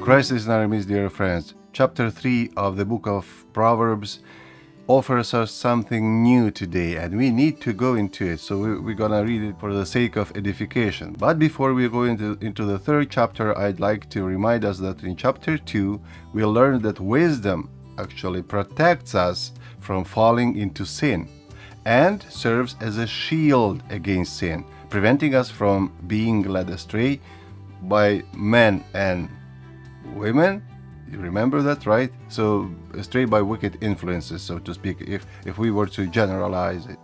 Christ is in our midst, dear friends. Chapter 3 of the Book of Proverbs offers us something new today, and we need to go into it. So we're going to read it for the sake of edification. But before we go into the third chapter, I'd like to remind us that in chapter 2, we learned that wisdom actually protects us from falling into sin and serves as a shield against sin, preventing us from being led astray by men and women. You remember that, right? So astray by wicked influences, so to speak, if we were to generalize it.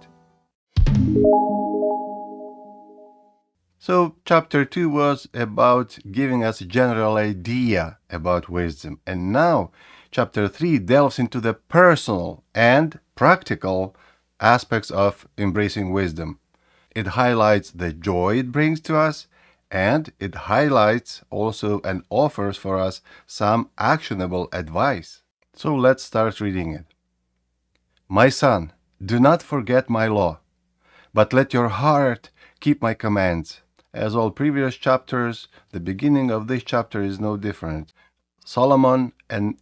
So chapter 2 was about giving us a general idea about wisdom, and now chapter 3 delves into the personal and practical aspects of embracing wisdom. It highlights the joy it brings to us, and it highlights also and offers for us some actionable advice. So let's start reading it. My son, do not forget my law, but let your heart keep my commands. As all previous chapters, the beginning of this chapter is no different. Solomon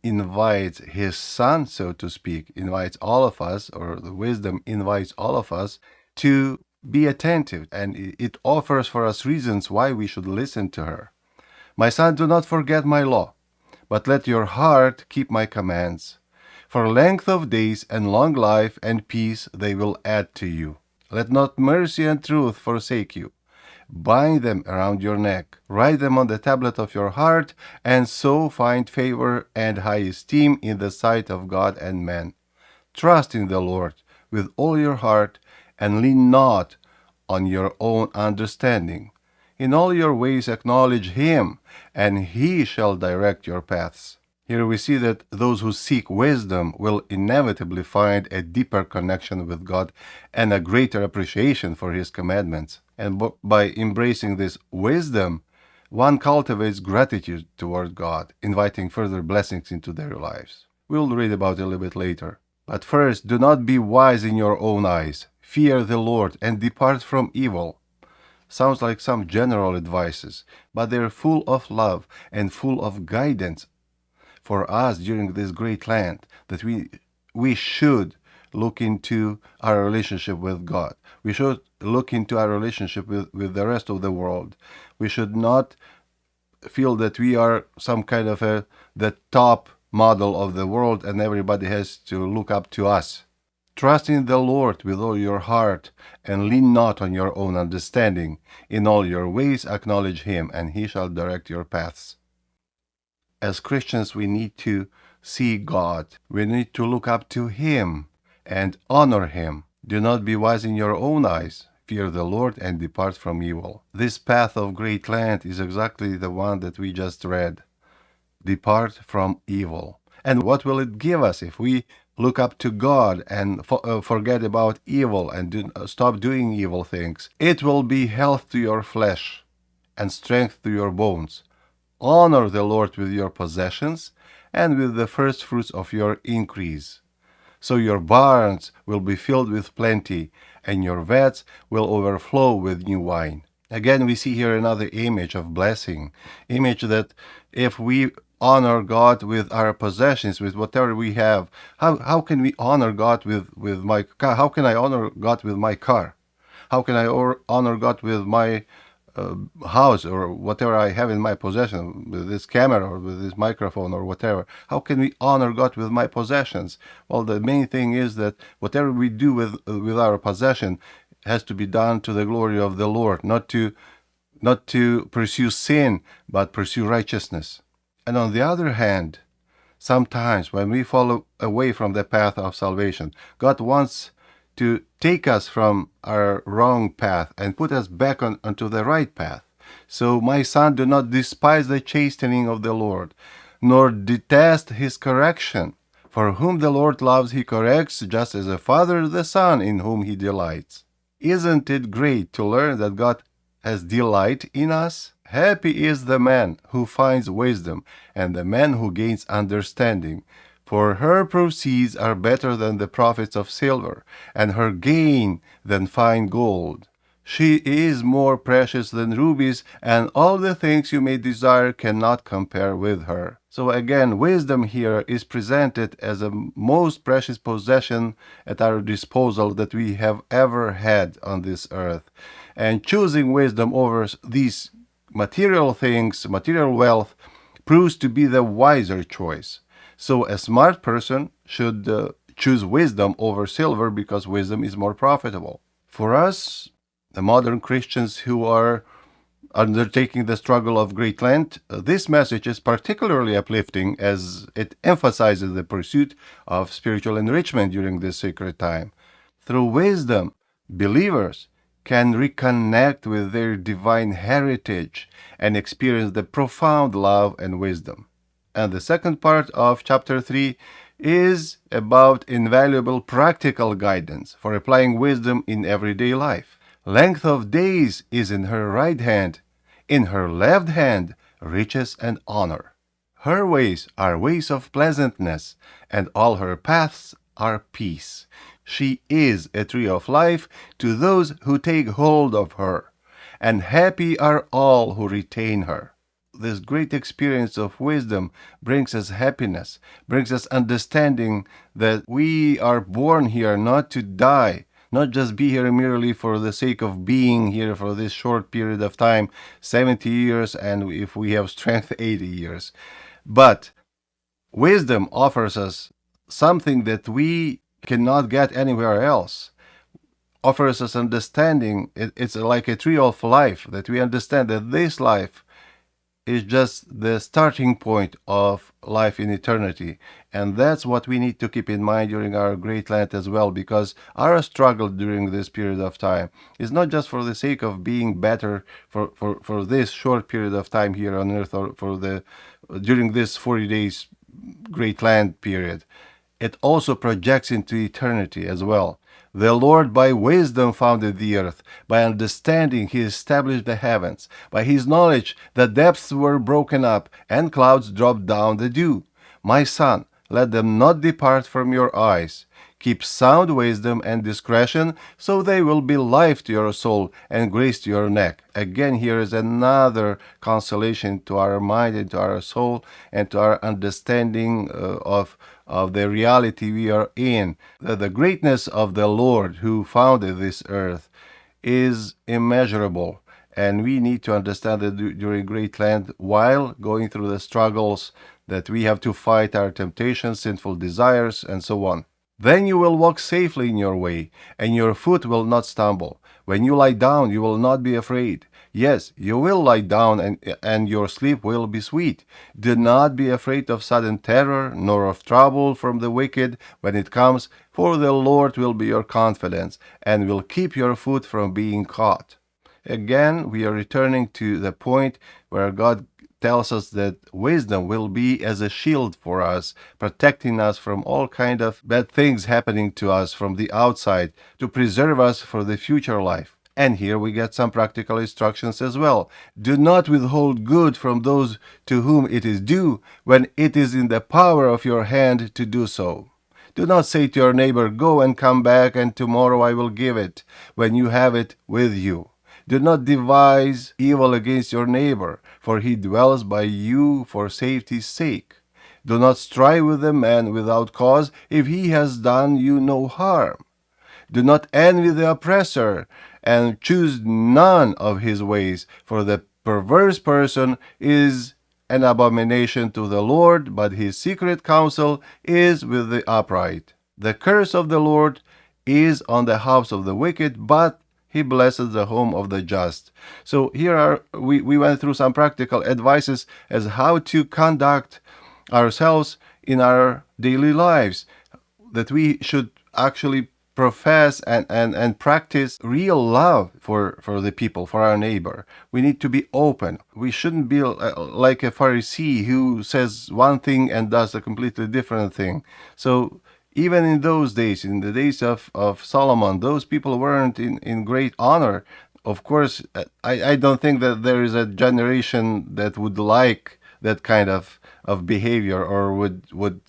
invites his son, so to speak, invites all of us, or the wisdom invites all of us to be attentive, and it offers for us reasons why we should listen to her. My son, do not forget my law, but let your heart keep my commands. For length of days and long life and peace they will add to you. Let not mercy and truth forsake you. Bind them around your neck, write them on the tablet of your heart, and so find favor and high esteem in the sight of God and man. Trust in the Lord with all your heart, and lean not on your own understanding. In all your ways acknowledge Him, and He shall direct your paths. Here we see that those who seek wisdom will inevitably find a deeper connection with God and a greater appreciation for His commandments. And by embracing this wisdom, one cultivates gratitude toward God, inviting further blessings into their lives. We'll read about it a little bit later. But first, do not be wise in your own eyes. Fear the Lord and depart from evil. Sounds like some general advices, but they're full of love and full of guidance for us during this Great Lent, that we should look into our relationship with God. We should look into our relationship with the rest of the world. We should not feel that we are some kind of the top model of the world and everybody has to look up to us. Trust in the Lord with all your heart, and lean not on your own understanding. In all your ways acknowledge Him, and He shall direct your paths. As Christians, we need to see God. We need to look up to Him and honor Him. Do not be wise in your own eyes. Fear the Lord and depart from evil. This path of Great Lent is exactly the one that we just read. Depart from evil. And what will it give us if we look up to God and forget about evil and stop doing evil things? It will be health to your flesh and strength to your bones. Honor the Lord with your possessions and with the first fruits of your increase. So your barns will be filled with plenty, and your vats will overflow with new wine. Again, we see here another image of blessing, image that if we honor God with our possessions, with whatever we have, how can we honor God with my car? How can I honor God with my car? How can I honor God with my house or whatever I have in my possession, with this camera or with this microphone or whatever? How can we honor God with my possessions? Well, the main thing is that whatever we do with our possession has to be done to the glory of the Lord, not to pursue sin, but pursue righteousness. And on the other hand, sometimes when we fall away from the path of salvation, God wants to take us from our wrong path and put us back onto the right path. So, my son, do not despise the chastening of the Lord, nor detest His correction. For whom the Lord loves, He corrects, just as a father the son in whom He delights. Isn't it great to learn that God has delight in us? Happy is the man who finds wisdom, and the man who gains understanding. For her proceeds are better than the profits of silver, and her gain than fine gold. She is more precious than rubies, and all the things you may desire cannot compare with her. So again, wisdom here is presented as a most precious possession at our disposal that we have ever had on this earth. And choosing wisdom over these material things, material wealth, proves to be the wiser choice. So a smart person should choose wisdom over silver because wisdom is more profitable. For us, the modern Christians who are undertaking the struggle of Great Lent, this message is particularly uplifting as it emphasizes the pursuit of spiritual enrichment during this sacred time. Through wisdom, believers can reconnect with their divine heritage and experience the profound love and wisdom. And the second part of chapter 3 is about invaluable practical guidance for applying wisdom in everyday life. Length of days is in her right hand, in her left hand riches and honor. Her ways are ways of pleasantness, and all her paths are peace. She is a tree of life to those who take hold of her, and happy are all who retain her. This great experience of wisdom brings us happiness, brings us understanding that we are born here not to die, not just be here merely for the sake of being here for this short period of time, 70 years, and if we have strength, 80 years. But wisdom offers us something that we cannot get anywhere else. Offers us understanding. It's like a tree of life that we understand that this life is just the starting point of life in eternity. And that's what we need to keep in mind during our Great Lent as well, because our struggle during this period of time is not just for the sake of being better for this short period of time here on earth or for the during this 40 days Great Lent period. It also projects into eternity as well. The Lord by wisdom founded the earth. By understanding he established the heavens. By his knowledge the depths were broken up, and clouds dropped down the dew. My son, let them not depart from your eyes. Keep sound wisdom and discretion, so they will be life to your soul and grace to your neck. Again, here is another consolation to our mind and to our soul and to our understanding of the reality we are in. The greatness of the Lord who founded this earth is immeasurable. And we need to understand that during Great Lent, while going through the struggles, that we have to fight our temptations, sinful desires, and so on. Then you will walk safely in your way, and your foot will not stumble. When you lie down, you will not be afraid. Yes, you will lie down, and your sleep will be sweet. Do not be afraid of sudden terror, nor of trouble from the wicked when it comes, for the Lord will be your confidence, and will keep your foot from being caught. Again, we are returning to the point where God tells us that wisdom will be as a shield for us, protecting us from all kind of bad things happening to us from the outside, to preserve us for the future life. And here we get some practical instructions as well. Do not withhold good from those to whom it is due, when it is in the power of your hand to do so. Do not say to your neighbor, go and come back, and tomorrow I will give it, when you have it with you. Do not devise evil against your neighbor, for he dwells by you for safety's sake. Do not strive with a man without cause, if he has done you no harm. Do not envy the oppressor, and choose none of his ways, for the perverse person is an abomination to the Lord, but his secret counsel is with the upright. The curse of the Lord is on the house of the wicked, but he blesses the home of the just. So here we went through some practical advices as how to conduct ourselves in our daily lives, that we should actually profess and practice real love for the people, for our neighbor. We need to be open. We shouldn't be like a Pharisee who says one thing and does a completely different thing. So even in those days, in the days of Solomon, those people weren't in great honor. Of course, I don't think that there is a generation that would like that kind of behavior or would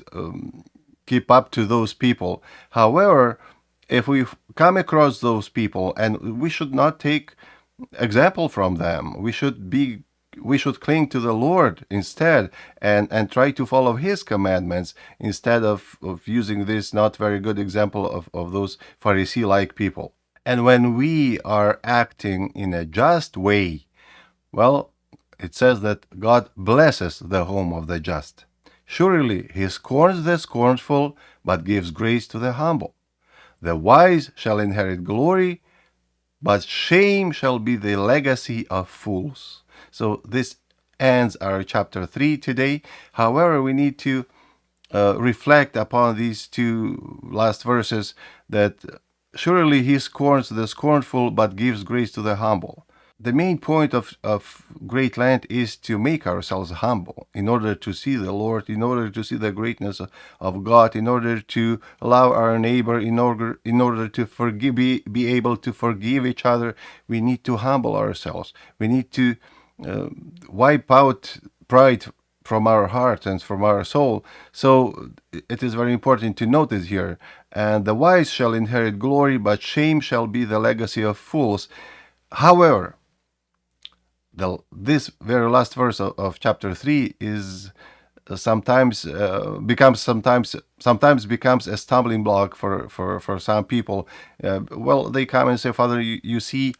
keep up to those people. However, if we come across those people, and we should not take example from them, we should cling to the Lord instead, and try to follow his commandments instead of using this not very good example of those Pharisee like people. And when we are acting in a just way, well, it says that God blesses the home of the just. Surely he scorns the scornful, but gives grace to the humble. The wise shall inherit glory, but shame shall be the legacy of fools. So this ends our chapter 3 today. However, we need to reflect upon these two last verses, that surely he scorns the scornful, but gives grace to the humble. The main point of Great Lent is to make ourselves humble in order to see the Lord, in order to see the greatness of God, in order to love our neighbor, in order to forgive, be able to forgive each other. We need to humble ourselves. We need to wipe out pride from our heart and from our soul. So it is very important to notice here. And the wise shall inherit glory, but shame shall be the legacy of fools. However, this very last verse of chapter 3 is sometimes becomes a stumbling block for some people. Well, they come and say, Father, you see,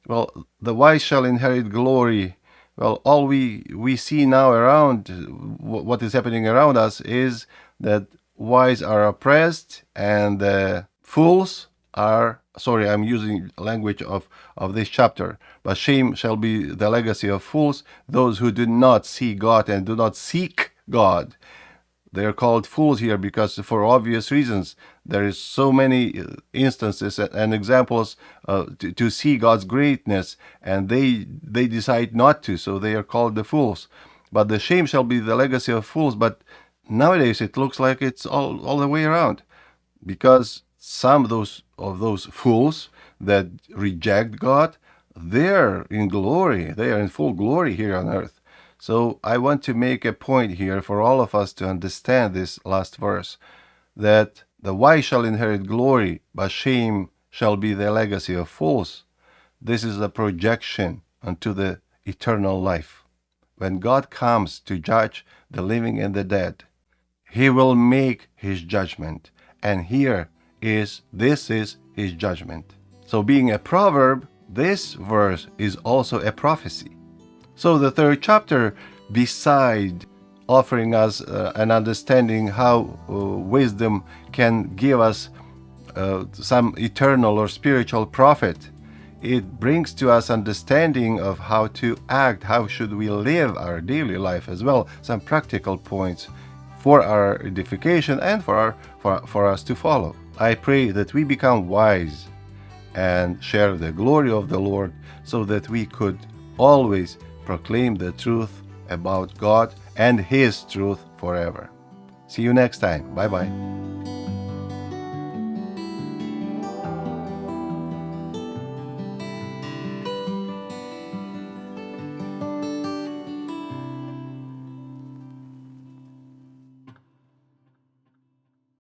well, the wise shall inherit glory. Well, all we see now around, what is happening around us, is that wise are oppressed and fools are, sorry, I'm using language of this chapter, but shame shall be the legacy of fools, those who do not see God and do not seek God. They are called fools here because, for obvious reasons, there is so many instances and examples to see God's greatness, and they decide not to, so they are called the fools. But the shame shall be the legacy of fools. But nowadays it looks like it's all the way around, because some of those fools that reject God, they're in glory, they are in full glory here on earth. So I want to make a point here for all of us to understand this last verse, that the wise shall inherit glory, but shame shall be the legacy of fools. This is a projection unto the eternal life. When God comes to judge the living and the dead, he will make his judgment. And this is his judgment. So being a proverb, this verse is also a prophecy. So the third chapter, beside offering us an understanding how wisdom can give us some eternal or spiritual profit, it brings to us understanding of how to act, how should we live our daily life as well, some practical points for our edification and for us to follow. I pray that we become wise and share the glory of the Lord, so that we could always proclaim the truth about God and his truth forever. See you next time. Bye bye.